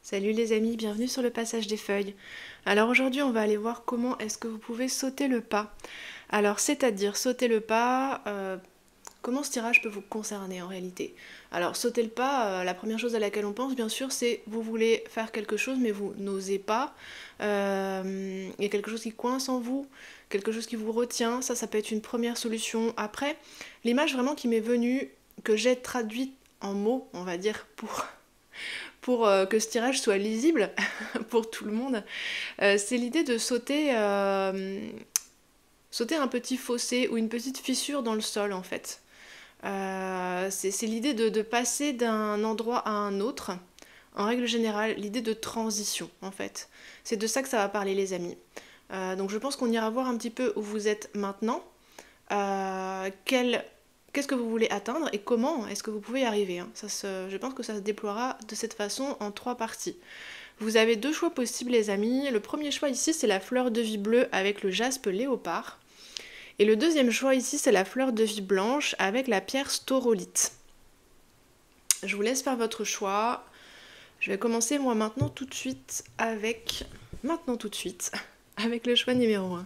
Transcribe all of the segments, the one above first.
Salut les amis, bienvenue sur le passage des feuilles. Alors aujourd'hui on va aller voir comment est-ce que vous pouvez sauter le pas. Alors c'est-à-dire sauter le pas, comment ce tirage peut vous concerner en réalité. Alors sauter le pas, la première chose à laquelle on pense bien sûr c'est vous voulez faire quelque chose mais vous n'osez pas. Il y a quelque chose qui coince en vous, quelque chose qui vous retient, ça peut être une première solution. Après, l'image vraiment qui m'est venue, que j'ai traduite en mots, on va dire, pour que ce tirage soit lisible pour tout le monde, c'est l'idée de sauter un petit fossé ou une petite fissure dans le sol en fait. C'est l'idée de passer d'un endroit à un autre, en règle générale, l'idée de transition en fait. C'est de ça que ça va parler les amis. Donc je pense qu'on ira voir un petit peu où vous êtes maintenant, qu'est-ce que vous voulez atteindre et comment est-ce que vous pouvez y arriver. Je pense que ça se déploiera de cette façon en 3 parties. Vous avez 2 choix possibles les amis. Le premier choix ici c'est la fleur de vie bleue avec le jaspe léopard. Et le deuxième choix ici c'est la fleur de vie blanche avec la pierre staurolite. Je vous laisse faire votre choix. Je vais commencer moi maintenant tout de suite avec le choix numéro 1.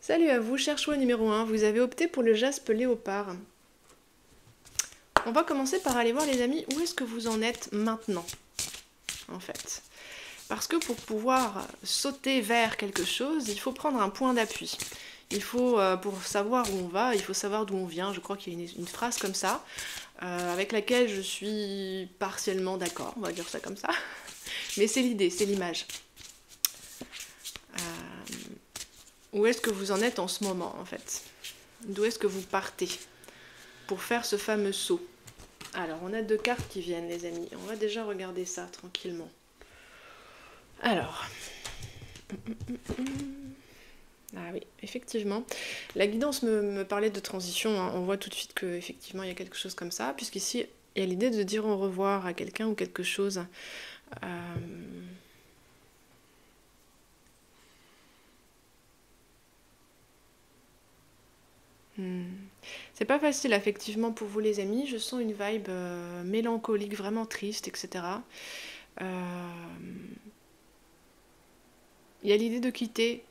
Salut à vous, cher choix numéro 1, vous avez opté pour le jaspe léopard. On va commencer par aller voir les amis, où est-ce que vous en êtes maintenant, en fait. Parce que pour pouvoir sauter vers quelque chose, il faut prendre un point d'appui. Il faut, pour savoir où on va, il faut savoir d'où on vient. Je crois qu'il y a une phrase comme ça, avec laquelle je suis partiellement d'accord, on va dire ça comme ça. Mais c'est l'idée, c'est l'image. Où est-ce que vous en êtes en ce moment, en fait? D'où est-ce que vous partez pour faire ce fameux saut? Alors, on a 2 cartes qui viennent, les amis. On va déjà regarder ça tranquillement. Alors. Ah oui, effectivement. La guidance me parlait de transition. Hein. On voit tout de suite qu'effectivement, il y a quelque chose comme ça. Puisqu'ici, il y a l'idée de dire au revoir à quelqu'un ou quelque chose. C'est pas facile effectivement pour vous les amis, je sens une vibe mélancolique, vraiment triste, etc. Il y a l'idée de quitter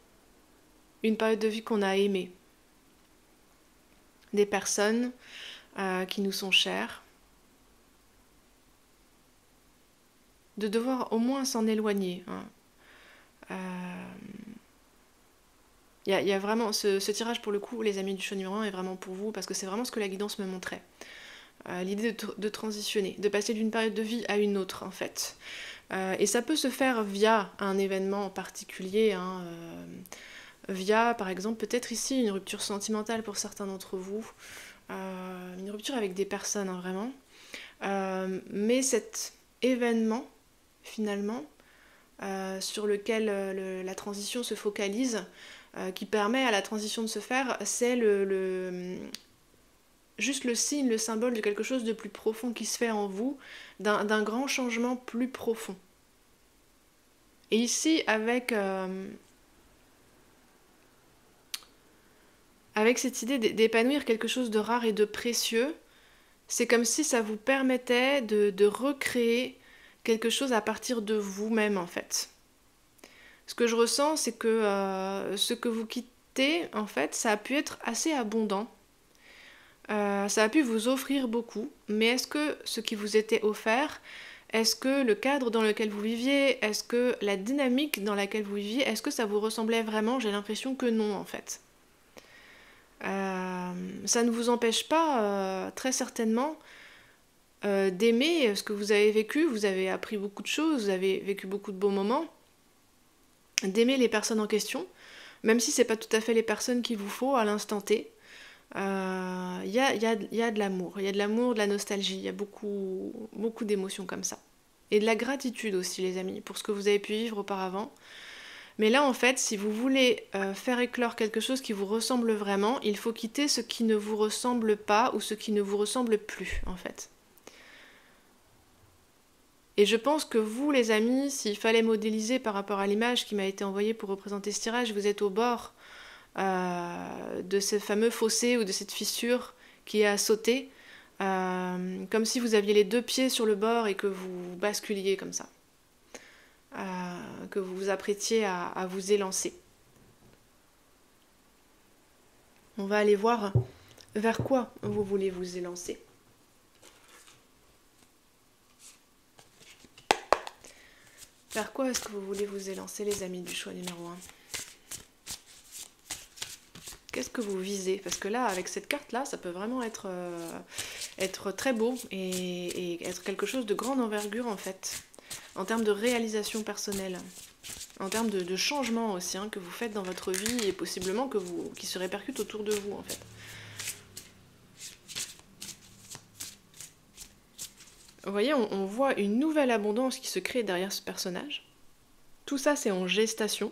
une période de vie qu'on a aimée. Des personnes qui nous sont chères. De devoir au moins s'en éloigner. Hein. Il y a vraiment ce tirage pour le coup, les amis du choix numéro 1 est vraiment pour vous parce que c'est vraiment ce que la guidance me montrait. L'idée de transitionner, de passer d'une période de vie à une autre en fait. Et ça peut se faire via un événement en particulier, hein, via par exemple peut-être ici une rupture sentimentale pour certains d'entre vous, une rupture avec des personnes hein, vraiment. Mais cet événement finalement sur lequel la transition se focalise, qui permet à la transition de se faire, c'est juste le signe, le symbole de quelque chose de plus profond qui se fait en vous, d'un grand changement plus profond. Et ici, avec cette idée d'épanouir quelque chose de rare et de précieux, c'est comme si ça vous permettait de recréer quelque chose à partir de vous-même en fait. Ce que je ressens, c'est que ce que vous quittez, en fait, ça a pu être assez abondant. Ça a pu vous offrir beaucoup, mais est-ce que ce qui vous était offert, est-ce que le cadre dans lequel vous viviez, est-ce que la dynamique dans laquelle vous viviez, est-ce que ça vous ressemblait vraiment? J'ai l'impression que non, en fait. Ça ne vous empêche pas, très certainement, d'aimer ce que vous avez vécu. Vous avez appris beaucoup de choses, vous avez vécu beaucoup de beaux moments. D'aimer les personnes en question, même si c'est pas tout à fait les personnes qu'il vous faut à l'instant T. Y a de l'amour, il y a de l'amour, de la nostalgie, il y a beaucoup, beaucoup d'émotions comme ça. Et de la gratitude aussi les amis, pour ce que vous avez pu vivre auparavant. Mais là en fait, si vous voulez faire éclore quelque chose qui vous ressemble vraiment, il faut quitter ce qui ne vous ressemble pas ou ce qui ne vous ressemble plus en fait. Et je pense que vous, les amis, s'il fallait modéliser par rapport à l'image qui m'a été envoyée pour représenter ce tirage, vous êtes au bord de ce fameux fossé ou de cette fissure qui est à sauter. comme si vous aviez les deux pieds sur le bord et que vous basculiez comme ça, que vous vous apprêtiez à vous élancer. On va aller voir vers quoi vous voulez vous élancer. Vers quoi est-ce que vous voulez vous élancer, les amis du choix numéro 1? Qu'est-ce que vous visez? Parce que là, avec cette carte-là, ça peut vraiment être très beau et être quelque chose de grande envergure, en fait, en termes de réalisation personnelle, en termes de changement aussi, hein, que vous faites dans votre vie et possiblement qui se répercute autour de vous, en fait. Vous voyez, on voit une nouvelle abondance qui se crée derrière ce personnage. Tout ça, c'est en gestation,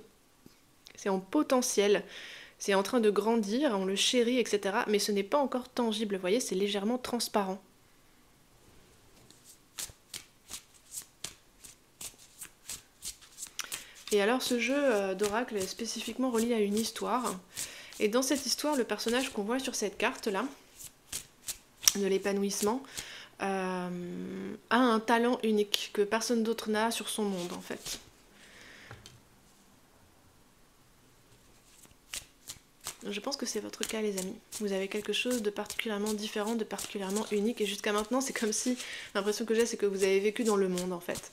c'est en potentiel, c'est en train de grandir, on le chérit, etc. Mais ce n'est pas encore tangible, vous voyez, c'est légèrement transparent. Et alors, ce jeu d'oracle est spécifiquement relié à une histoire. Et dans cette histoire, le personnage qu'on voit sur cette carte-là, de l'épanouissement, a un talent unique que personne d'autre n'a sur son monde, en fait. Je pense que c'est votre cas, les amis. Vous avez quelque chose de particulièrement différent, de particulièrement unique. Et jusqu'à maintenant, c'est comme si, l'impression que j'ai, c'est que vous avez vécu dans le monde, en fait.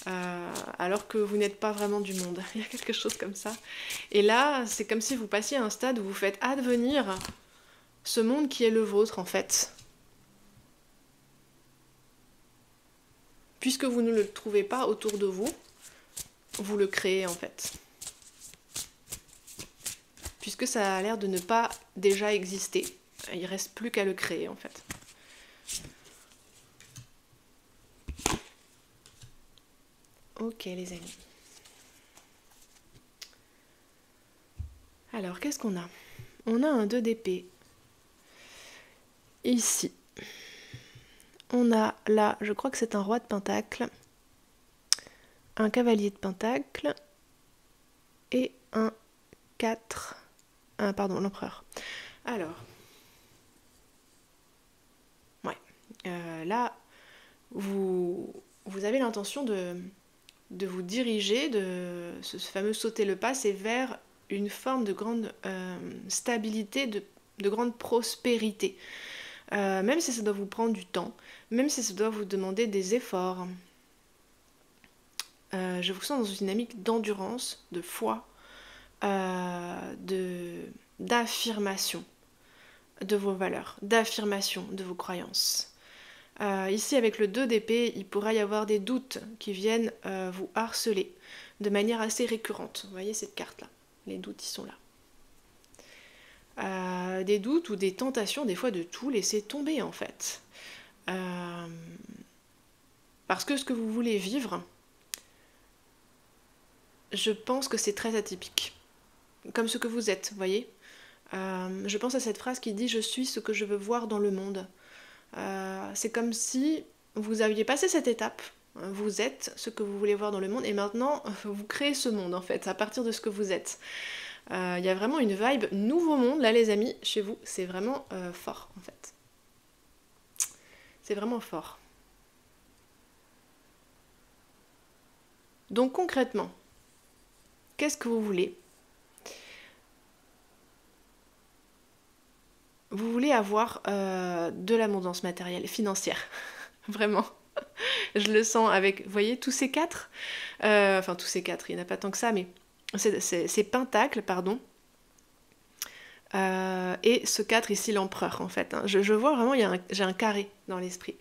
Alors que vous n'êtes pas vraiment du monde. Il y a quelque chose comme ça. Et là, c'est comme si vous passiez à un stade où vous faites advenir ce monde qui est le vôtre, en fait. Puisque vous ne le trouvez pas autour de vous, vous le créez, en fait. Puisque ça a l'air de ne pas déjà exister. Il ne reste plus qu'à le créer, en fait. Ok, les amis. Alors, qu'est-ce qu'on a? On a un 2 d'épée. Ici. On a là, je crois que c'est un roi de pentacle, un cavalier de pentacle et un 4... pardon, l'empereur. Alors, ouais, là, vous avez l'intention de vous diriger, de ce fameux sauter le pas, c'est vers une forme de grande stabilité, de grande prospérité. Même si ça doit vous prendre du temps, même si ça doit vous demander des efforts. Je vous sens dans une dynamique d'endurance, de foi, d'affirmation de vos valeurs, d'affirmation de vos croyances. Ici, avec le 2 d'épée, il pourrait y avoir des doutes qui viennent vous harceler de manière assez récurrente. Vous voyez cette carte-là, les doutes, ils sont là. Des doutes ou des tentations, des fois, de tout laisser tomber, en fait. Parce que ce que vous voulez vivre, je pense que c'est très atypique. Comme ce que vous êtes, vous voyez. Je pense à cette phrase qui dit « Je suis ce que je veux voir dans le monde ». C'est comme si vous aviez passé cette étape. Vous êtes ce que vous voulez voir dans le monde et maintenant, vous créez ce monde, en fait, à partir de ce que vous êtes. Il y a vraiment une vibe nouveau monde, là les amis, chez vous, c'est vraiment fort en fait. C'est vraiment fort. Donc concrètement, qu'est-ce que vous voulez? Vous voulez avoir de l'abondance matérielle, financière, vraiment. Je le sens avec, vous voyez, tous ces quatre, enfin tous ces quatre, il n'y en a pas tant que ça, mais ces pentacles, pardon, et ce 4 ici, l'empereur, en fait. Hein. Je vois vraiment, j'ai un carré dans l'esprit.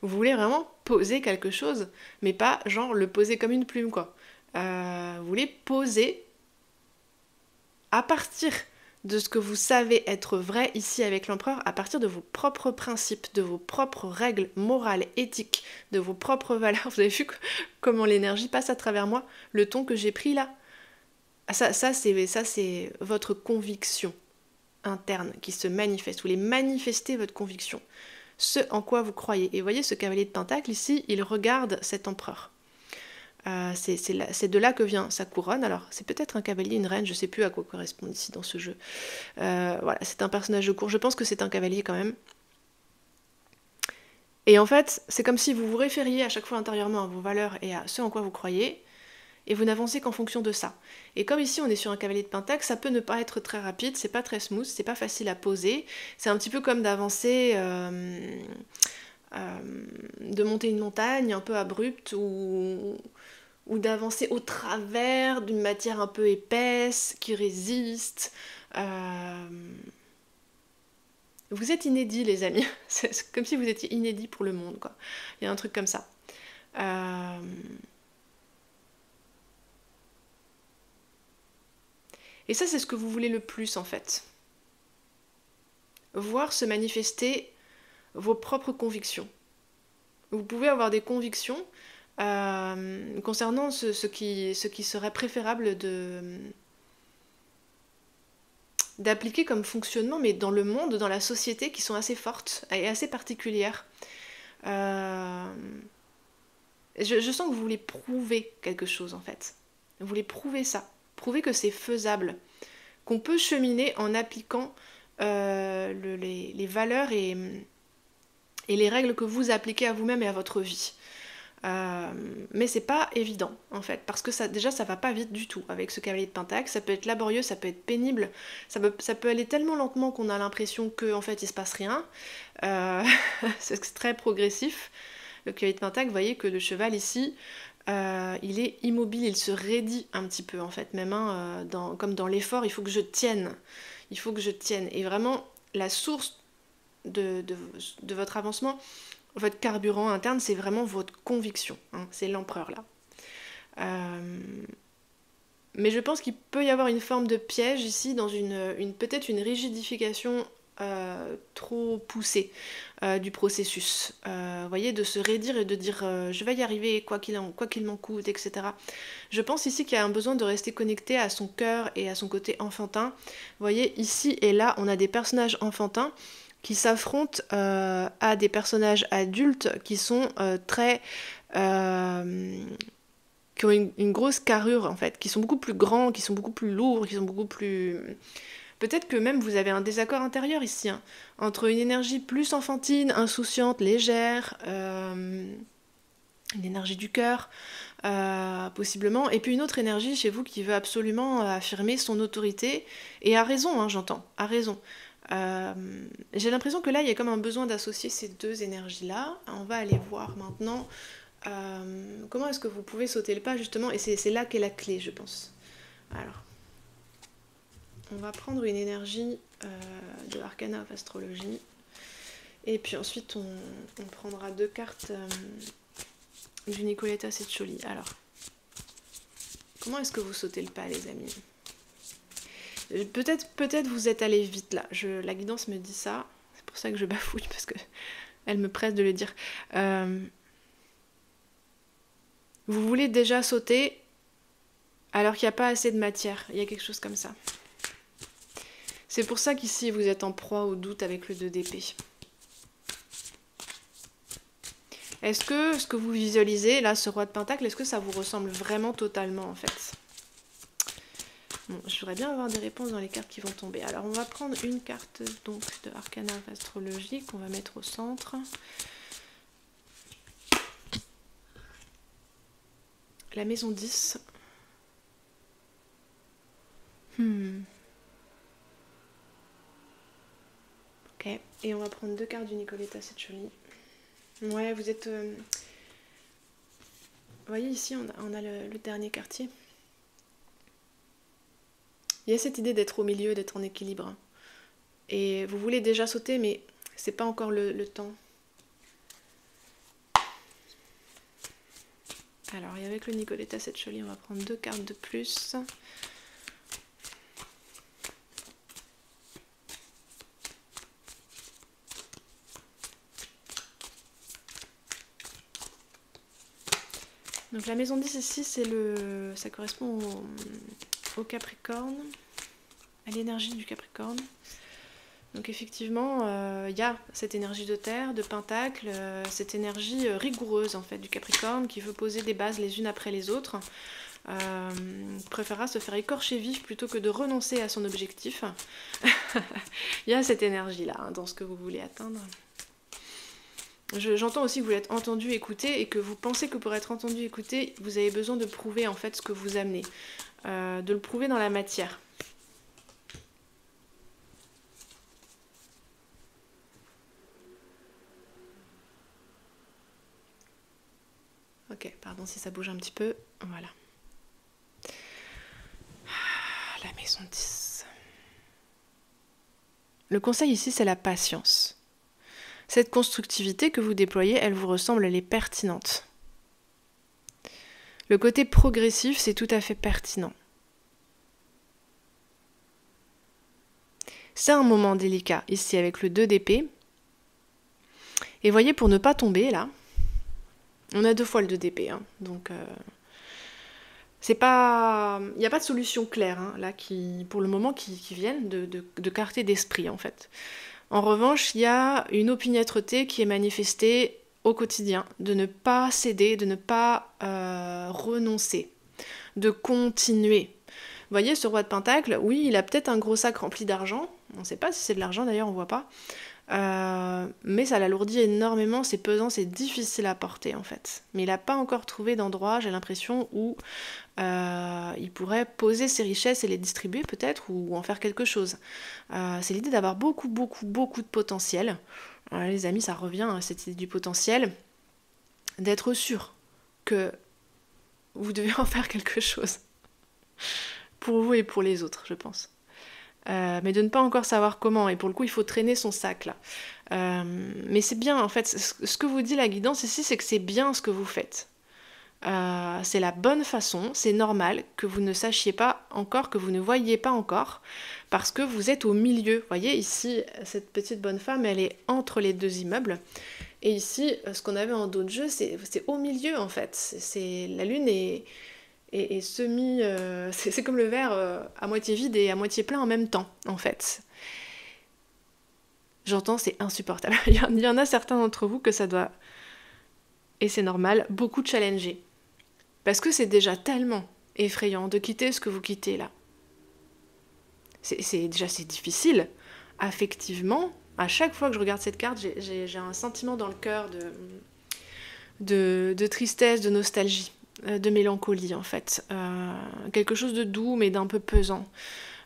Vous voulez vraiment poser quelque chose, mais pas genre le poser comme une plume, quoi. Vous voulez poser à partir de ce que vous savez être vrai ici avec l'empereur, à partir de vos propres principes, de vos propres règles morales, éthiques, de vos propres valeurs. Vous avez vu comment l'énergie passe à travers moi, le ton que j'ai pris là. Ça c'est votre conviction interne qui se manifeste. Vous voulez manifester votre conviction, ce en quoi vous croyez. Et vous voyez ce cavalier de pentacle ici, il regarde cet empereur. C'est de là que vient sa couronne. Alors c'est peut-être un cavalier, une reine, je ne sais plus à quoi correspond ici dans ce jeu. Voilà, c'est un personnage de cour. Je pense que c'est un cavalier quand même. Et en fait, c'est comme si vous vous référiez à chaque fois intérieurement à vos valeurs et à ce en quoi vous croyez, et vous n'avancez qu'en fonction de ça. Et comme ici on est sur un cavalier de pentacle, ça peut ne pas être très rapide, c'est pas très smooth, c'est pas facile à poser. C'est un petit peu comme d'avancer, de monter une montagne un peu abrupte ou d'avancer au travers d'une matière un peu épaisse qui résiste. Vous êtes inédits, les amis. C'est comme si vous étiez inédits pour le monde, quoi. Il y a un truc comme ça. Et ça, c'est ce que vous voulez le plus, en fait. Voir se manifester vos propres convictions. Vous pouvez avoir des convictions concernant ce qui serait préférable d'appliquer comme fonctionnement, mais dans le monde, dans la société, qui sont assez fortes et assez particulières. Je sens que vous voulez prouver quelque chose, en fait. Vous voulez prouver ça. Prouver que c'est faisable. Qu'on peut cheminer en appliquant les valeurs et les règles que vous appliquez à vous-même et à votre vie. Mais c'est pas évident en fait, parce que déjà ça va pas vite du tout avec ce cavalier de pentacle, ça peut être laborieux, ça peut être pénible, ça peut aller tellement lentement qu'on a l'impression qu'en fait il se passe rien. C'est très progressif. Le cavalier de pentacle, vous voyez que le cheval ici, il est immobile, il se raidit un petit peu en fait, même comme dans l'effort, il faut que je tienne, et vraiment la source de votre avancement, votre carburant interne, c'est vraiment votre conviction, hein, c'est l'empereur là. Mais je pense qu'il peut y avoir une forme de piège ici, dans peut-être une rigidification trop poussée du processus. Vous voyez, de se raidir et de dire je vais y arriver, quoi qu'il m'en coûte, etc. Je pense ici qu'il y a un besoin de rester connecté à son cœur et à son côté enfantin. Vous voyez, ici et là, on a des personnages enfantins qui s'affrontent à des personnages adultes qui sont qui ont une grosse carrure en fait, qui sont beaucoup plus grands, qui sont beaucoup plus lourds, qui sont beaucoup plus... Peut-être que même vous avez un désaccord intérieur ici, hein, entre une énergie plus enfantine, insouciante, légère, une énergie du cœur, possiblement, et puis une autre énergie chez vous qui veut absolument affirmer son autorité, et à raison, hein, j'entends, à raison. J'ai l'impression que là, il y a comme un besoin d'associer ces deux énergies-là. On va aller voir maintenant comment est-ce que vous pouvez sauter le pas, justement, et c'est là qu'est la clé, je pense. Alors, on va prendre une énergie de Arcana of Astrologie, et puis ensuite, on prendra deux cartes du Nicoletta Seccioli. Alors, comment est-ce que vous sautez le pas, les amis ? Peut-être vous êtes allé vite là. La guidance me dit ça. C'est pour ça que je bafouille, parce que elle me presse de le dire. Vous voulez déjà sauter alors qu'il n'y a pas assez de matière. Il y a quelque chose comme ça. C'est pour ça qu'ici vous êtes en proie au doute avec le 2 d'épée. Est-ce que ce que vous visualisez, là, ce roi de pentacle, est-ce que ça vous ressemble vraiment totalement en fait ? Bon, je voudrais bien avoir des réponses dans les cartes qui vont tomber. Alors, on va prendre une carte donc de Arcana of Astrologie qu'on va mettre au centre. La maison 10. Ok, et on va prendre deux cartes du Nicoletta Seccioli. Ouais, vous êtes... Vous voyez ici, on a le dernier quartier. Il y a cette idée d'être au milieu, d'être en équilibre. Et vous voulez déjà sauter, mais c'est pas encore le temps. Alors, et avec le Nicoletta Seccioli, on va prendre deux cartes de plus. Donc la maison 10 ici, ça correspond au Capricorne, à l'énergie du Capricorne. Donc effectivement, il y a cette énergie de terre, de pentacle, cette énergie rigoureuse en fait du Capricorne qui veut poser des bases les unes après les autres. Préférera se faire écorcher vif plutôt que de renoncer à son objectif. Il y a cette énergie là, hein, dans ce que vous voulez atteindre. J'entends aussi que vous êtes entendu, écouté, et que vous pensez que pour être entendu, écouté, vous avez besoin de prouver en fait ce que vous amenez. De le prouver dans la matière. Ok, pardon si ça bouge un petit peu. Voilà. La maison 10. Le conseil ici, c'est la patience. Cette constructivité que vous déployez, elle vous ressemble, elle est pertinente. Le côté progressif, c'est tout à fait pertinent. C'est un moment délicat, ici, avec le 2 d'épée. Et voyez, pour ne pas tomber, là, on a 2 fois le 2 d'épée, hein, donc... c'est pas... Il n'y a pas de solution claire, hein, là, pour le moment, qui viennent de clarté d'esprit, en fait. En revanche, il y a une opiniâtreté qui est manifestée au quotidien, de ne pas céder, de ne pas renoncer, de continuer. Vous voyez, ce roi de Pentacle, oui, il a peut-être un gros sac rempli d'argent, on ne sait pas si c'est de l'argent d'ailleurs, on ne voit pas, mais ça l'alourdit énormément, c'est pesant, c'est difficile à porter en fait. Mais il n'a pas encore trouvé d'endroit, j'ai l'impression, où il pourrait poser ses richesses et les distribuer peut-être, ou en faire quelque chose. C'est l'idée d'avoir beaucoup de potentiel. Les amis, ça revient à cette idée du potentiel, d'être sûr que vous devez en faire quelque chose. Pour vous et pour les autres, je pense. Mais de ne pas encore savoir comment, et pour le coup il faut traîner son sac là. Mais c'est bien en fait, ce que vous dit la guidance ici, c'est que c'est bien ce que vous faites. C'est la bonne façon, c'est normal que vous ne sachiez pas encore, que vous ne voyiez pas encore, parce que vous êtes au milieu. Vous voyez ici, cette petite bonne femme, elle est entre les 2 immeubles, et ici, ce qu'on avait en dos de jeu, c'est au milieu en fait. La lune est semi... c'est comme le verre à moitié vide et à moitié plein en même temps, en fait. J'entends, c'est insupportable. Il y en a certains d'entre vous que ça doit, et c'est normal, beaucoup challenger. Parce que c'est déjà tellement effrayant de quitter ce que vous quittez là. C'est difficile. Affectivement, à chaque fois que je regarde cette carte, j'ai un sentiment dans le cœur de tristesse, de nostalgie, de mélancolie en fait. Quelque chose de doux mais d'un peu pesant.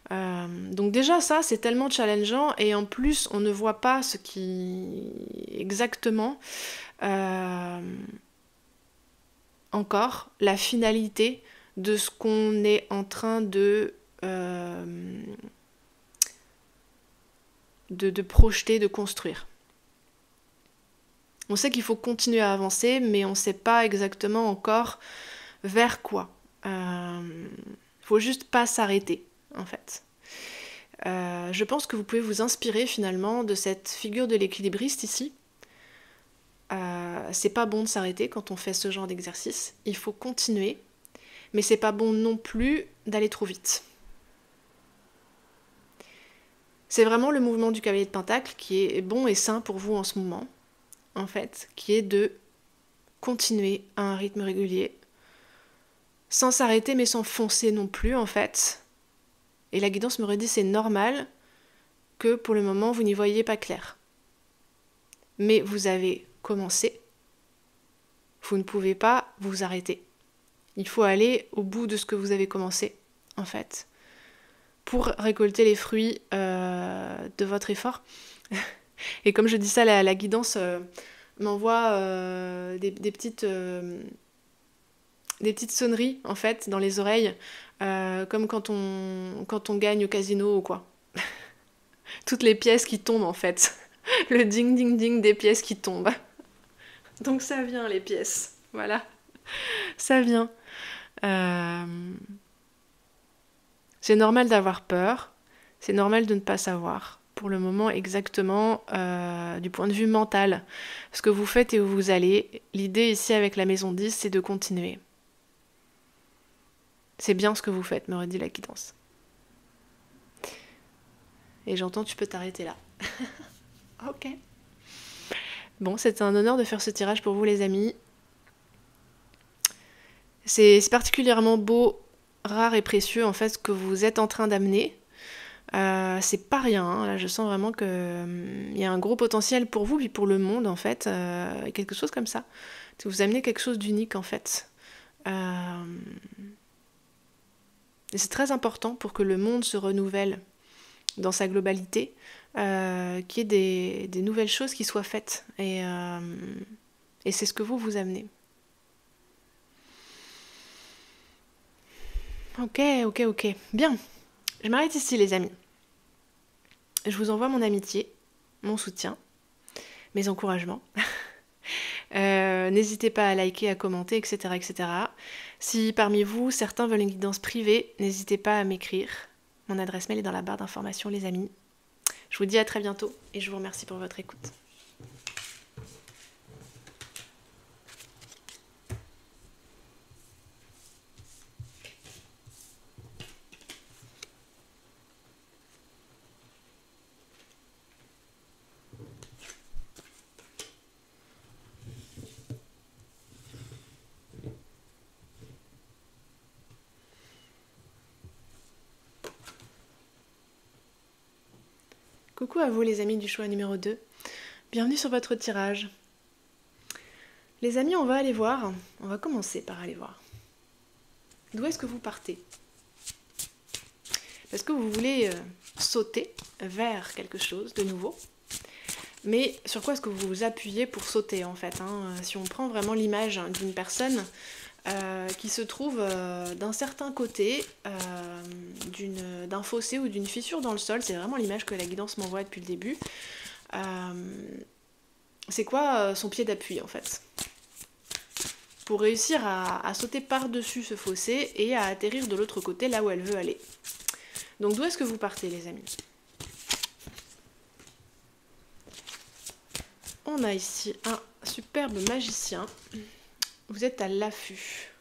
Donc déjà ça c'est tellement challengeant, et en plus on ne voit pas ce qui exactement encore la finalité de ce qu'on est en train de projeter, de construire. On sait qu'il faut continuer à avancer, mais on ne sait pas exactement encore vers quoi. Faut juste pas s'arrêter, en fait. Je pense que vous pouvez vous inspirer finalement de cette figure de l'équilibriste ici. C'est pas bon de s'arrêter quand on fait ce genre d'exercice. Il faut continuer, mais c'est pas bon non plus d'aller trop vite. C'est vraiment le mouvement du cavalier de Pentacle qui est bon et sain pour vous en ce moment, en fait, qui est de continuer à un rythme régulier, sans s'arrêter mais sans foncer non plus, en fait. Et la guidance me redit c'est normal que pour le moment vous n'y voyez pas clair. Mais vous avez commencé, vous ne pouvez pas vous arrêter. Il faut aller au bout de ce que vous avez commencé, en fait, pour récolter les fruits de votre effort. Et comme je dis ça, la guidance m'envoie des petites sonneries, en fait, dans les oreilles, comme quand on gagne au casino ou quoi. Toutes les pièces qui tombent, en fait. Le ding-ding-ding des pièces qui tombent. Donc ça vient, les pièces. Voilà. Ça vient. C'est normal d'avoir peur. C'est normal de ne pas savoir. Pour le moment, exactement, du point de vue mental, ce que vous faites et où vous allez. L'idée ici, avec la maison 10, c'est de continuer. C'est bien ce que vous faites, me redit la guidance. Et j'entends, tu peux t'arrêter là. Ok. Bon, c'est un honneur de faire ce tirage pour vous, les amis. C'est particulièrement beau, rare et précieux, en fait, ce que vous êtes en train d'amener. C'est pas rien, hein. Là je sens vraiment que y a un gros potentiel pour vous, puis pour le monde en fait, quelque chose comme ça. Vous amenez quelque chose d'unique en fait. Euh, et c'est très important pour que le monde se renouvelle dans sa globalité, qu'il y ait des nouvelles choses qui soient faites. Et c'est ce que vous amenez. Ok. Bien. Je m'arrête ici les amis. Je vous envoie mon amitié, mon soutien, mes encouragements. N'hésitez pas à liker, à commenter, etc., etc. Si parmi vous, certains veulent une guidance privée, n'hésitez pas à m'écrire. Mon adresse mail est dans la barre d'informations, les amis. Je vous dis à très bientôt et je vous remercie pour votre écoute. Coucou à vous les amis du choix numéro 2. Bienvenue sur votre tirage. Les amis, on va commencer par aller voir. D'où est-ce que vous partez? Parce que vous voulez sauter vers quelque chose de nouveau. Mais sur quoi est-ce que vous vous appuyez pour sauter en fait, hein? Si on prend vraiment l'image d'une personne qui se trouve d'un certain côté d'un fossé ou d'une fissure dans le sol, c'est vraiment l'image que la guidance m'envoie depuis le début. C'est quoi son pied d'appui en fait? Pour réussir à sauter par-dessus ce fossé et à atterrir de l'autre côté là où elle veut aller. Donc d'où est-ce que vous partez les amis? On a ici un superbe magicien. Vous êtes à l'affût.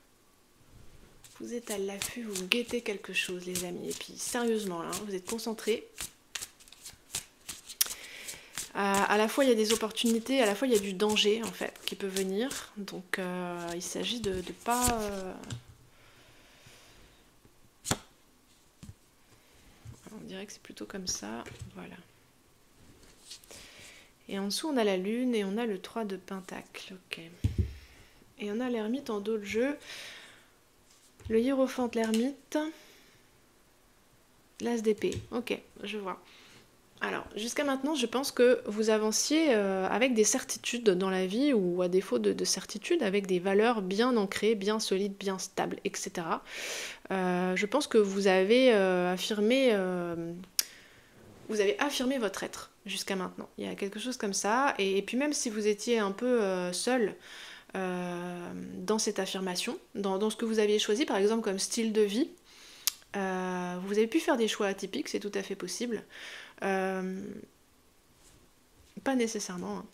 Vous êtes à l'affût, vous guettez quelque chose les amis. Et puis sérieusement là, vous êtes concentrés. À la fois il y a des opportunités, à la fois il y a du danger en fait qui peut venir. Donc il s'agit de pas... On dirait que c'est plutôt comme ça. Voilà. Et en dessous on a la lune et on a le 3 de pentacle. Ok. Et on a l'ermite en dos de jeu. Le hiérophante, l'ermite. L'as d'épée. Ok, je vois. Alors, jusqu'à maintenant, je pense que vous avanciez avec des certitudes dans la vie, ou à défaut de certitudes, avec des valeurs bien ancrées, bien solides, bien stables, etc. Je pense que vous avez affirmé votre être jusqu'à maintenant. Il y a quelque chose comme ça, et puis même si vous étiez un peu seul dans cette affirmation, dans ce que vous aviez choisi, par exemple comme style de vie, vous avez pu faire des choix atypiques, c'est tout à fait possible. Pas nécessairement. Hein.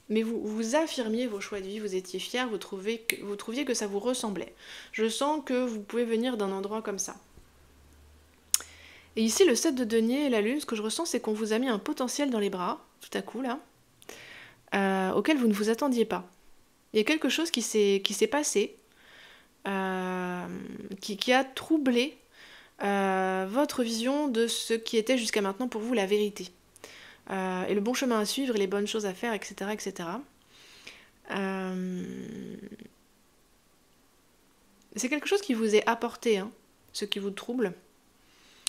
Mais vous affirmiez vos choix de vie, vous étiez fiers, vous trouviez que ça vous ressemblait. Je sens que vous pouvez venir d'un endroit comme ça. Et ici, le 7 de denier et la lune, ce que je ressens, c'est qu'on vous a mis un potentiel dans les bras, tout à coup, là, auquel vous ne vous attendiez pas. Il y a quelque chose qui s'est passé, qui a troublé votre vision de ce qui était jusqu'à maintenant pour vous la vérité. Et le bon chemin à suivre, et les bonnes choses à faire, etc. etc. C'est quelque chose qui vous est apporté, hein, ce qui vous trouble.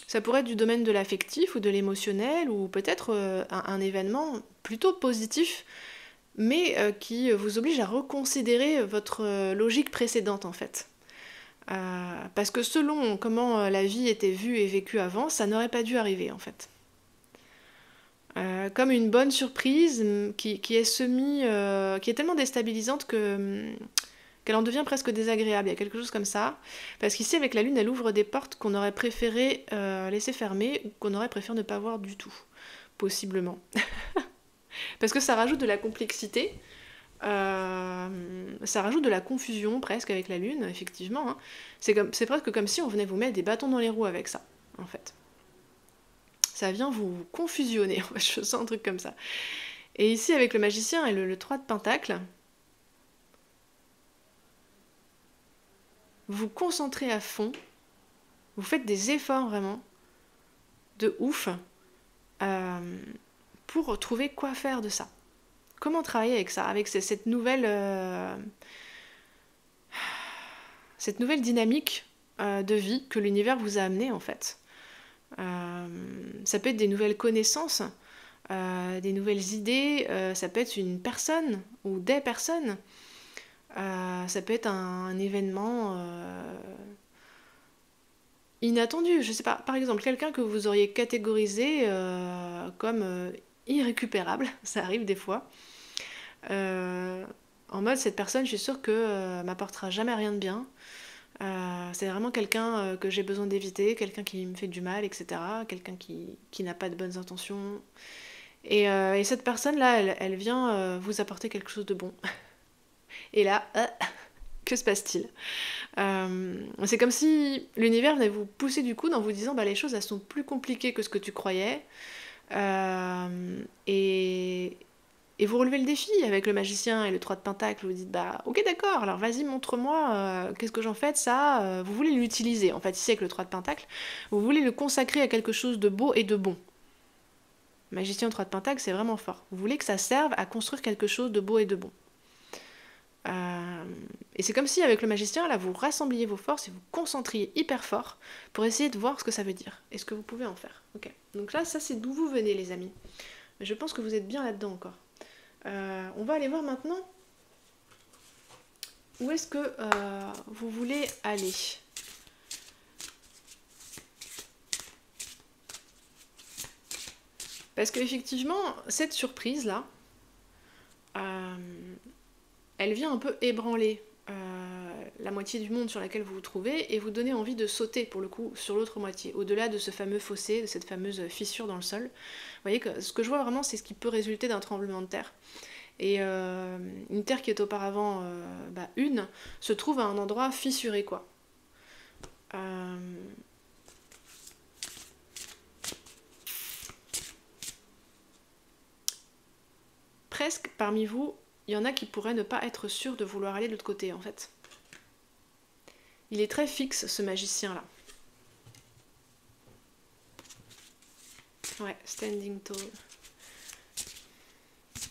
Ça pourrait être du domaine de l'affectif ou de l'émotionnel, ou peut-être un événement plutôt positif, mais qui vous oblige à reconsidérer votre logique précédente en fait. Parce que selon comment la vie était vue et vécue avant, ça n'aurait pas dû arriver en fait. Comme une bonne surprise qui est tellement déstabilisante qu'elle en devient presque désagréable. Il y a quelque chose comme ça. Parce qu'ici, avec la lune, elle ouvre des portes qu'on aurait préféré laisser fermer ou qu'on aurait préféré ne pas voir du tout. Possiblement. Parce que ça rajoute de la complexité. Ça rajoute de la confusion presque avec la lune, effectivement. Hein. C'est presque comme si on venait vous mettre des bâtons dans les roues avec ça, en fait. Ça vient vous confusionner, je sens un truc comme ça. Et ici, avec le magicien et le 3 de pentacle, vous vous concentrez à fond, vous faites des efforts vraiment de ouf pour trouver quoi faire de ça. Comment travailler avec ça, avec cette nouvelle dynamique de vie que l'univers vous a amené en fait. Ça peut être des nouvelles connaissances, des nouvelles idées, ça peut être une personne ou des personnes, ça peut être un événement inattendu, je sais pas, par exemple quelqu'un que vous auriez catégorisé comme irrécupérable, ça arrive des fois, en mode cette personne je suis sûre que m'apportera jamais rien de bien. C'est vraiment quelqu'un que j'ai besoin d'éviter, quelqu'un qui me fait du mal, etc. Quelqu'un qui n'a pas de bonnes intentions. Et cette personne-là, elle vient vous apporter quelque chose de bon. Et là, que se passe-t-il? C'est comme si l'univers venait vous pousser du coude en vous disant bah, les choses elles sont plus compliquées que ce que tu croyais. Et vous relevez le défi avec le magicien et le 3 de pentacle, vous dites bah ok d'accord, alors vas-y montre-moi qu'est-ce que j'en fais de ça, vous voulez l'utiliser, en fait ici avec le 3 de pentacle, vous voulez le consacrer à quelque chose de beau et de bon. Magicien 3 de pentacle c'est vraiment fort, vous voulez que ça serve à construire quelque chose de beau et de bon. Et c'est comme si avec le magicien là vous rassembliez vos forces et vous concentriez hyper fort pour essayer de voir ce que ça veut dire et ce que vous pouvez en faire. Ok. Donc là ça c'est d'où vous venez les amis, mais je pense que vous êtes bien là-dedans encore. On va aller voir maintenant où est-ce que vous voulez aller. Parce qu'effectivement, cette surprise-là, elle vient un peu ébranler la moitié du monde sur laquelle vous vous trouvez et vous donner envie de sauter, pour le coup, sur l'autre moitié, au-delà de ce fameux fossé, de cette fameuse fissure dans le sol. Vous voyez que ce que je vois vraiment, c'est ce qui peut résulter d'un tremblement de terre. Et une terre qui est auparavant une, se trouve à un endroit fissuré, quoi. Presque parmi vous, il y en a qui pourraient ne pas être sûrs de vouloir aller de l'autre côté, en fait. Il est très fixe, ce magicien-là. Ouais, standing tall.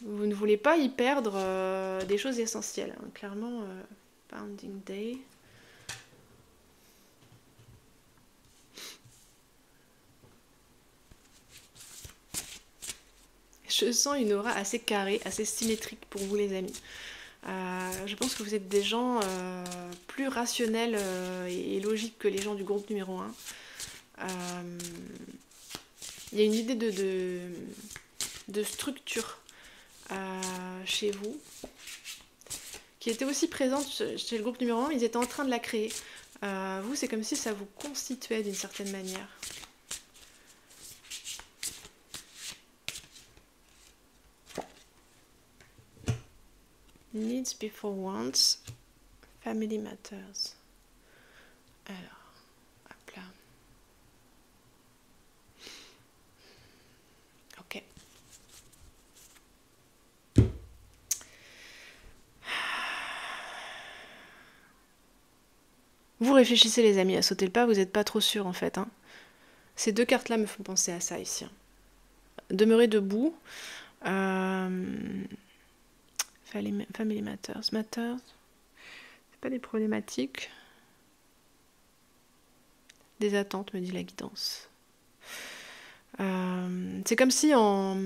Vous ne voulez pas y perdre des choses essentielles. Hein. Clairement, Pounding Day. Je sens une aura assez carrée, assez symétrique pour vous les amis. Je pense que vous êtes des gens plus rationnels et logiques que les gens du groupe numéro 1. Il y a une idée de structure chez vous qui était aussi présente chez le groupe numéro 1, mais ils étaient en train de la créer. Vous, c'est comme si ça vous constituait d'une certaine manière. Needs before wants, family matters. Alors, hop là. Ok. Vous réfléchissez les amis, à sauter le pas, vous n'êtes pas trop sûr en fait. Hein. Ces deux cartes-là me font penser à ça ici. Demeurez debout. Family matters. C'est pas des problématiques. Des attentes, me dit la guidance. C'est comme si en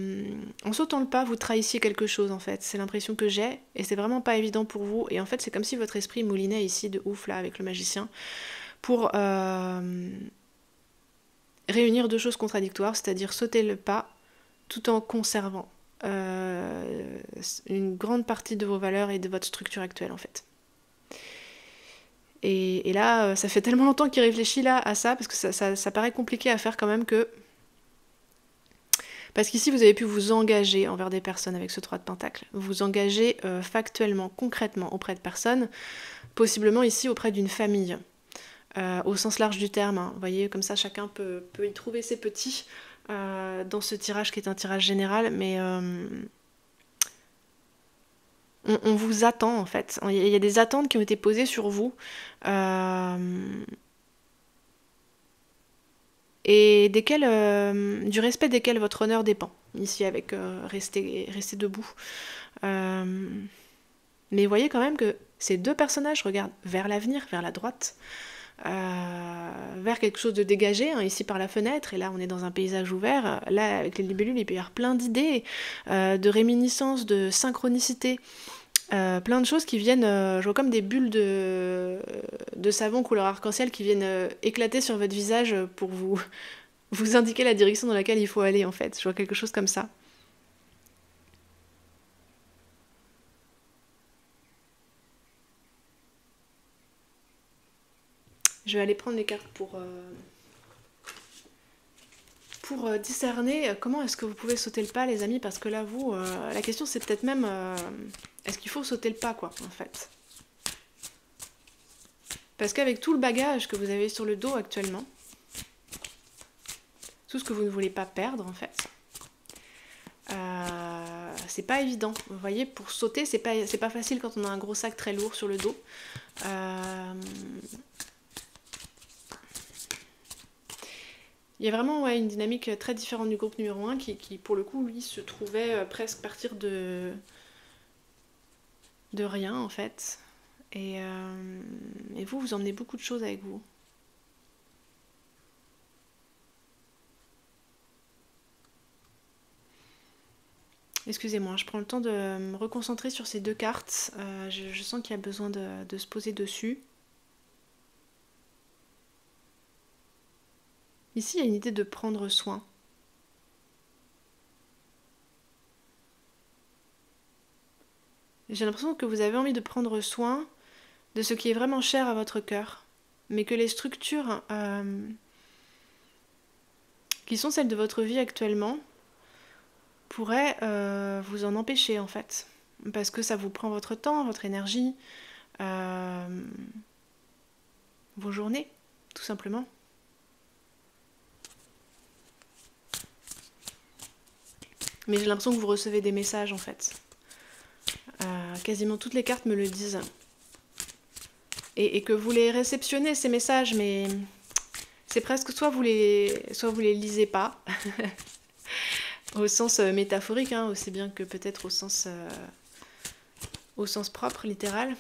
sautant le pas, vous trahissiez quelque chose en fait. C'est l'impression que j'ai et c'est vraiment pas évident pour vous. Et en fait, c'est comme si votre esprit moulinait ici de ouf là avec le magicien pour réunir deux choses contradictoires, c'est-à-dire sauter le pas tout en conservant une grande partie de vos valeurs et de votre structure actuelle en fait. Et là, ça fait tellement longtemps qu'il réfléchit là à ça parce que ça paraît compliqué à faire quand même que... Parce qu'ici, vous avez pu vous engager envers des personnes avec ce 3 de pentacle. Vous engagez factuellement, concrètement auprès de personnes, possiblement ici auprès d'une famille, au sens large du terme. Hein. Vous voyez, comme ça, chacun peut y trouver ses petits dans ce tirage qui est un tirage général, mais on vous attend en fait. Il y a des attentes qui ont été posées sur vous. et du respect desquels votre honneur dépend. Ici avec rester debout. Mais voyez quand même que ces deux personnages regardent vers l'avenir, vers la droite, vers quelque chose de dégagé, hein, ici par la fenêtre, et là on est dans un paysage ouvert. Là avec les libellules il peut y avoir plein d'idées, de réminiscences, de synchronicité, plein de choses qui viennent, je vois comme des bulles de savon couleur arc-en-ciel qui viennent éclater sur votre visage pour vous indiquer la direction dans laquelle il faut aller en fait. Je vois quelque chose comme ça. Je vais aller prendre les cartes pour discerner comment est-ce que vous pouvez sauter le pas, les amis, parce que là, la question c'est peut-être même, est-ce qu'il faut sauter le pas, quoi, en fait. Parce qu'avec tout le bagage que vous avez sur le dos actuellement, tout ce que vous ne voulez pas perdre, en fait, c'est pas évident. Vous voyez, pour sauter, c'est pas facile quand on a un gros sac très lourd sur le dos. Il y a vraiment une dynamique très différente du groupe numéro 1 qui pour le coup, lui, se trouvait presque partir de rien, en fait. Et vous emmenez beaucoup de choses avec vous. Excusez-moi, je prends le temps de me reconcentrer sur ces deux cartes. Je sens qu'il y a besoin de se poser dessus. Ici, il y a une idée de prendre soin. J'ai l'impression que vous avez envie de prendre soin de ce qui est vraiment cher à votre cœur, mais que les structures qui sont celles de votre vie actuellement pourraient vous en empêcher en fait, parce que ça vous prend votre temps, votre énergie, vos journées, tout simplement. Mais j'ai l'impression que vous recevez des messages en fait. Quasiment toutes les cartes me le disent. Et que vous les réceptionnez ces messages, mais c'est presque soit vous les lisez pas, au sens métaphorique, hein, aussi bien que peut-être au sens propre, littéral.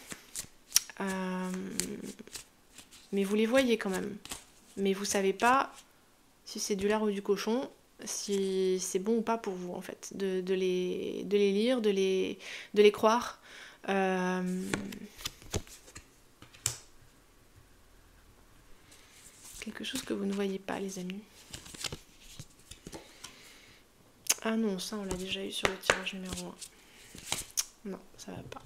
Mais vous les voyez quand même. Mais vous savez pas si c'est du lard ou du cochon, si c'est bon ou pas pour vous en fait, de les lire, de les croire. Quelque chose que vous ne voyez pas, les amis. Ah non, ça on l'a déjà eu sur le tirage numéro 1. Non, ça va pas.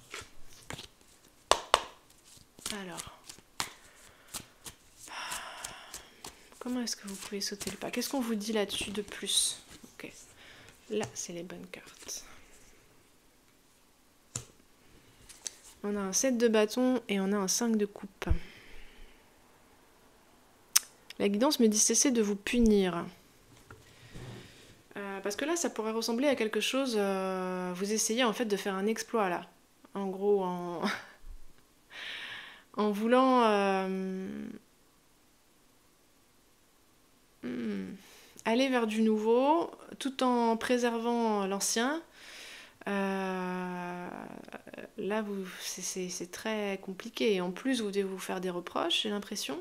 Alors. Comment est-ce que vous pouvez sauter le pas? Qu'est-ce qu'on vous dit là-dessus de plus? Ok. Là, c'est les bonnes cartes. On a un 7 de bâton et on a un 5 de coupe. La guidance me dit cessez de vous punir. Parce que là, ça pourrait ressembler à quelque chose... vous essayez en fait de faire un exploit là. En gros, en voulant... aller vers du nouveau, tout en préservant l'ancien. Là, c'est très compliqué. Et en plus, vous devez vous faire des reproches, j'ai l'impression.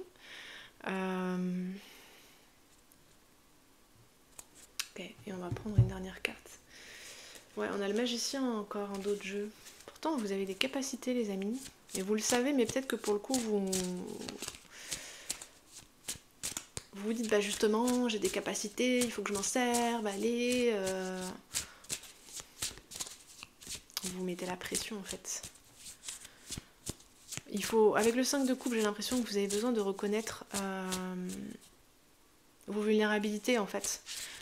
Ok, et on va prendre une dernière carte. Ouais, on a le magicien encore en dos de jeu. Pourtant, vous avez des capacités, les amis. Et vous le savez, mais peut-être que pour le coup, vous vous dites, bah justement, j'ai des capacités, il faut que je m'en serve, allez. Vous mettez la pression, en fait. Il faut, avec le 5 de coupe, j'ai l'impression que vous avez besoin de reconnaître vos vulnérabilités, en fait.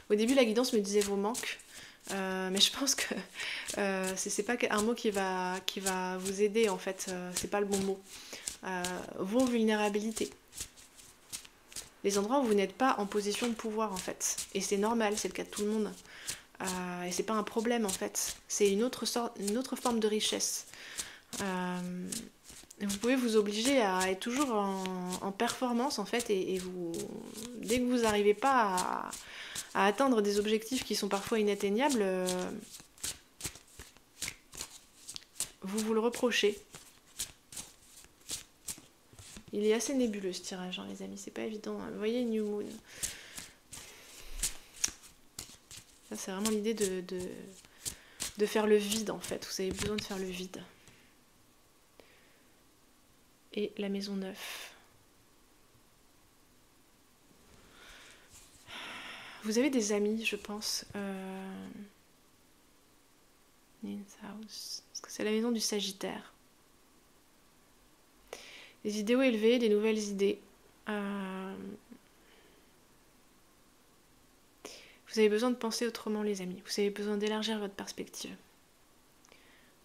Au début, la guidance me disait vos manques. Mais je pense que c'est pas un mot qui va vous aider, en fait. C'est pas le bon mot. Vos vulnérabilités. Les endroits où vous n'êtes pas en position de pouvoir, en fait. Et c'est normal, c'est le cas de tout le monde. Et c'est pas un problème, en fait. C'est une autre forme de richesse. Vous pouvez vous obliger à être toujours en performance en fait et dès que vous n'arrivez pas à atteindre des objectifs qui sont parfois inatteignables, vous le reprochez. Il est assez nébuleux ce tirage, hein, les amis, c'est pas évident. Vous voyez, New Moon. Ça, c'est vraiment l'idée de faire le vide en fait. Vous avez besoin de faire le vide. Et la maison 9. Vous avez des amis, je pense. Parce que c'est la maison du Sagittaire. Des idéaux élevés, des nouvelles idées. Vous avez besoin de penser autrement, les amis. Vous avez besoin d'élargir votre perspective.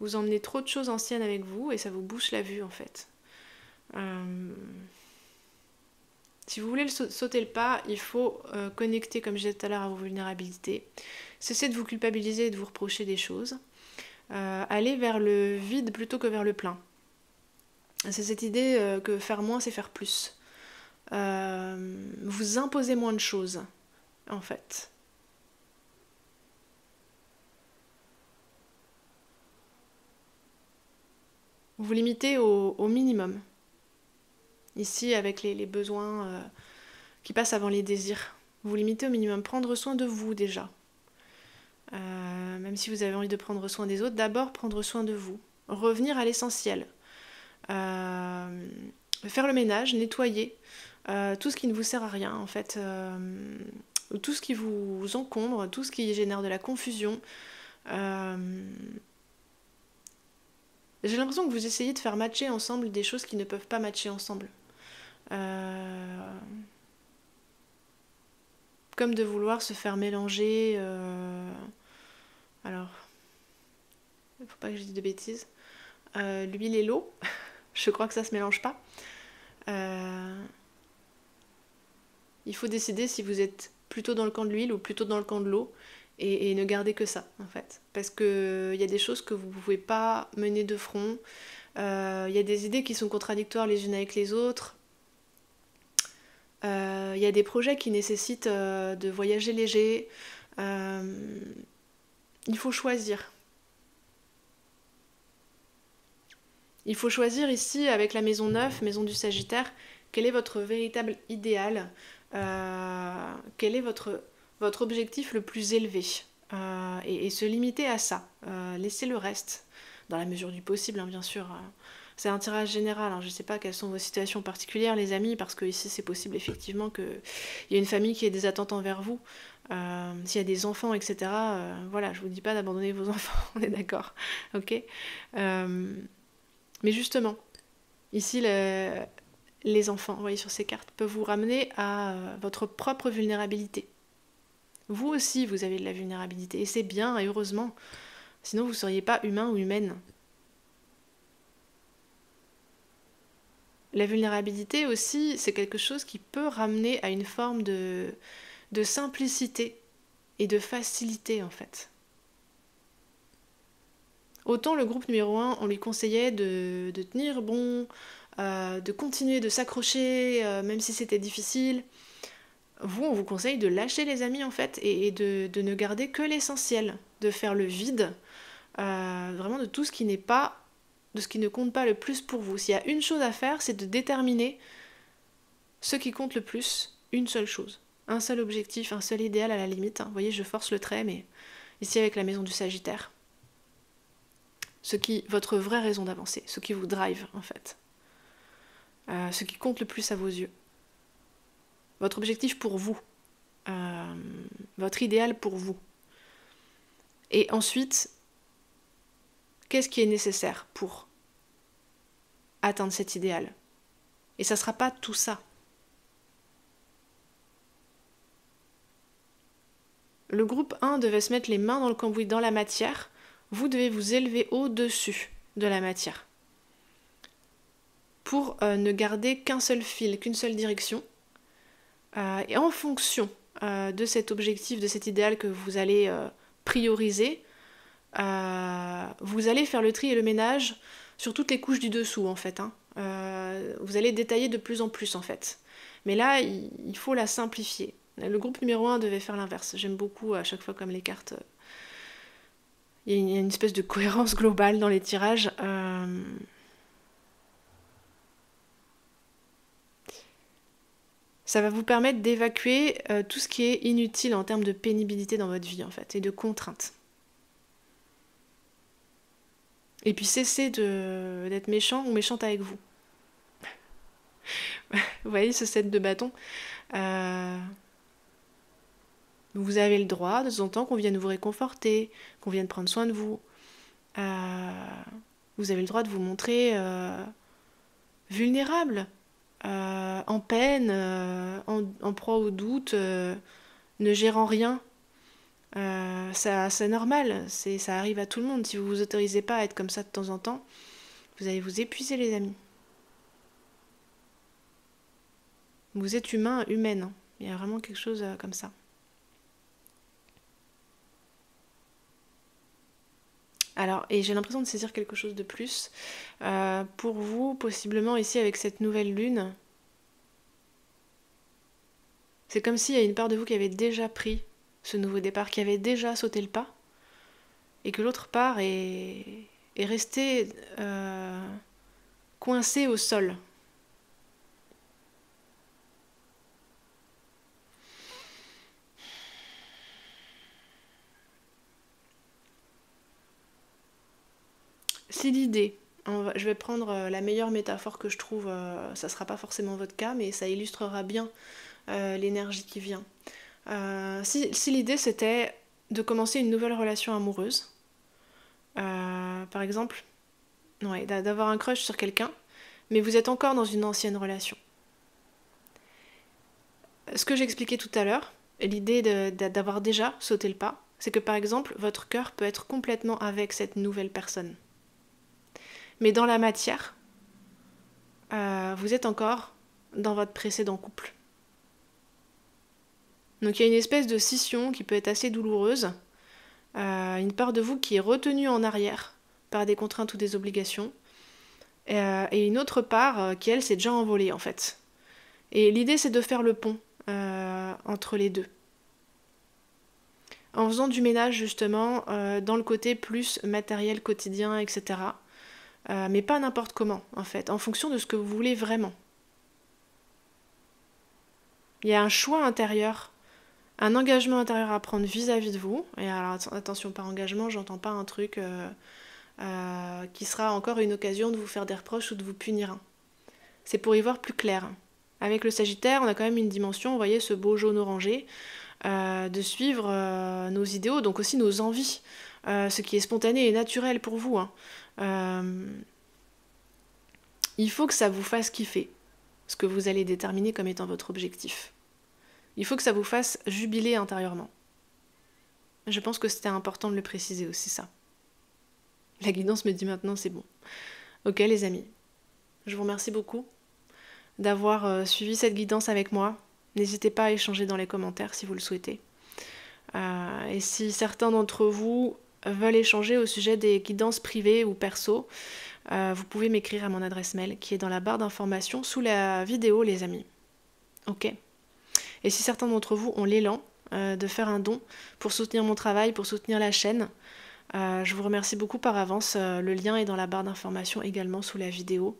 Vous emmenez trop de choses anciennes avec vous et ça vous bouche la vue, en fait. Si vous voulez sauter le pas, il faut connecter, comme je disais tout à l'heure, à vos vulnérabilités. Cessez de vous culpabiliser et de vous reprocher des choses. Allez vers le vide plutôt que vers le plein. C'est cette idée que faire moins, c'est faire plus. Vous imposez moins de choses, en fait. Vous vous limitez au minimum. Ici, avec les besoins qui passent avant les désirs. Vous vous limitez au minimum. Prendre soin de vous, déjà. Même si vous avez envie de prendre soin des autres, d'abord prendre soin de vous. Revenir à l'essentiel. Faire le ménage, nettoyer tout ce qui ne vous sert à rien, en fait. Tout ce qui vous encombre, tout ce qui génère de la confusion. J'ai l'impression que vous essayez de faire matcher ensemble des choses qui ne peuvent pas matcher ensemble. Comme de vouloir se faire mélanger... Alors, il ne faut pas que je dise de bêtises. L'huile et l'eau, je crois que ça se mélange pas. Il faut décider si vous êtes plutôt dans le camp de l'huile ou plutôt dans le camp de l'eau et ne garder que ça, en fait. Parce qu'il y a des choses que vous ne pouvez pas mener de front. Il y a des idées qui sont contradictoires les unes avec les autres. Il y a des projets qui nécessitent de voyager léger. Il faut choisir. Il faut choisir ici, avec la maison 9, maison du Sagittaire, quel est votre véritable idéal, quel est votre objectif le plus élevé, et se limiter à ça. Laissez le reste, dans la mesure du possible, hein, bien sûr. C'est un tirage général, hein. Je ne sais pas quelles sont vos situations particulières, les amis, parce que ici c'est possible effectivement qu'il y ait une famille qui ait des attentes envers vous. S'il y a des enfants, etc. Voilà, je vous dis pas d'abandonner vos enfants, on est d'accord, ok. Mais justement, ici les enfants, vous voyez sur ces cartes, peuvent vous ramener à votre propre vulnérabilité. Vous aussi, vous avez de la vulnérabilité, et c'est bien, et heureusement, sinon vous ne seriez pas humain ou humaine. La vulnérabilité aussi, c'est quelque chose qui peut ramener à une forme de simplicité et de facilité, en fait. Autant le groupe numéro 1, on lui conseillait de tenir bon, de continuer de s'accrocher, même si c'était difficile. Vous, on vous conseille de lâcher les amis, en fait, et de ne garder que l'essentiel, de faire le vide, vraiment de tout ce qui n'est pas, de ce qui ne compte pas le plus pour vous. S'il y a une chose à faire, c'est de déterminer ce qui compte le plus, une seule chose. Un seul objectif, un seul idéal à la limite. Hein. Vous voyez, je force le trait, mais ici avec la maison du Sagittaire. Votre vraie raison d'avancer, ce qui vous drive en fait. Ce qui compte le plus à vos yeux. Votre objectif pour vous. Votre idéal pour vous. Et ensuite, qu'est-ce qui est nécessaire pour atteindre cet idéal? Et ça ne sera pas tout ça. Le groupe 1 devait se mettre les mains dans le cambouis, dans la matière. Vous devez vous élever au-dessus de la matière. Pour ne garder qu'un seul fil, qu'une seule direction. Et en fonction de cet objectif, de cet idéal que vous allez prioriser, vous allez faire le tri et le ménage sur toutes les couches du dessous, en fait. Hein. Vous allez détailler de plus en plus en fait. Mais là, il faut la simplifier. Le groupe numéro 1 devait faire l'inverse. J'aime beaucoup à chaque fois comme les cartes. Il y a une espèce de cohérence globale dans les tirages. Ça va vous permettre d'évacuer tout ce qui est inutile en termes de pénibilité dans votre vie en fait, et de contraintes. Et puis cessez d'être méchant ou méchante avec vous. Vous voyez ce set de bâtons vous avez le droit de temps en temps qu'on vienne vous réconforter, qu'on vienne prendre soin de vous. Vous avez le droit de vous montrer vulnérable, en peine, en proie au doute, ne gérant rien. C'est normal, ça arrive à tout le monde. Si vous vous autorisez pas à être comme ça de temps en temps, vous allez vous épuiser les amis. Vous êtes humain, humaine. Hein. Il y a vraiment quelque chose comme ça. Alors, et j'ai l'impression de saisir quelque chose de plus. Pour vous, possiblement ici avec cette nouvelle lune, c'est comme s'il y a une part de vous qui avait déjà pris ce nouveau départ, qui avait déjà sauté le pas, et que l'autre part est restée coincée au sol. Si l'idée, je vais prendre la meilleure métaphore que je trouve, ça ne sera pas forcément votre cas, mais ça illustrera bien l'énergie qui vient. Si l'idée c'était de commencer une nouvelle relation amoureuse, par exemple, ouais, d'avoir un crush sur quelqu'un, mais vous êtes encore dans une ancienne relation. Ce que j'expliquais tout à l'heure, l'idée d'avoir déjà sauté le pas, c'est que par exemple, votre cœur peut être complètement avec cette nouvelle personne. Mais dans la matière, vous êtes encore dans votre précédent couple. Donc il y a une espèce de scission qui peut être assez douloureuse, une part de vous qui est retenue en arrière par des contraintes ou des obligations, et une autre part qui, elle, s'est déjà envolée en fait. Et l'idée, c'est de faire le pont entre les deux. En faisant du ménage justement dans le côté plus matériel, quotidien, etc. Mais pas n'importe comment en fait, en fonction de ce que vous voulez vraiment. Il y a un choix intérieur, un engagement intérieur à prendre vis-à-vis de vous. Et alors attention, par engagement, j'entends pas un truc qui sera encore une occasion de vous faire des reproches ou de vous punir. C'est pour y voir plus clair. Avec le Sagittaire, on a quand même une dimension, vous voyez, ce beau jaune orangé, de suivre nos idéaux, donc aussi nos envies, ce qui est spontané et naturel pour vous. Il faut que ça vous fasse kiffer, ce que vous allez déterminer comme étant votre objectif. Il faut que ça vous fasse jubiler intérieurement. Je pense que c'était important de le préciser aussi, ça. La guidance me dit maintenant, c'est bon. Ok les amis, je vous remercie beaucoup d'avoir suivi cette guidance avec moi. N'hésitez pas à échanger dans les commentaires si vous le souhaitez. Et si certains d'entre vous veulent échanger au sujet des guidances privées ou perso, vous pouvez m'écrire à mon adresse mail qui est dans la barre d'informations sous la vidéo les amis. Ok. Et si certains d'entre vous ont l'élan de faire un don pour soutenir mon travail, pour soutenir la chaîne, je vous remercie beaucoup par avance. Le lien est dans la barre d'informations également sous la vidéo.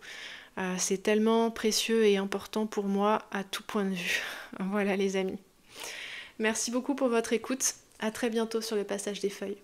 C'est tellement précieux et important pour moi à tout point de vue. Voilà les amis. Merci beaucoup pour votre écoute. À très bientôt sur le passage des feuilles.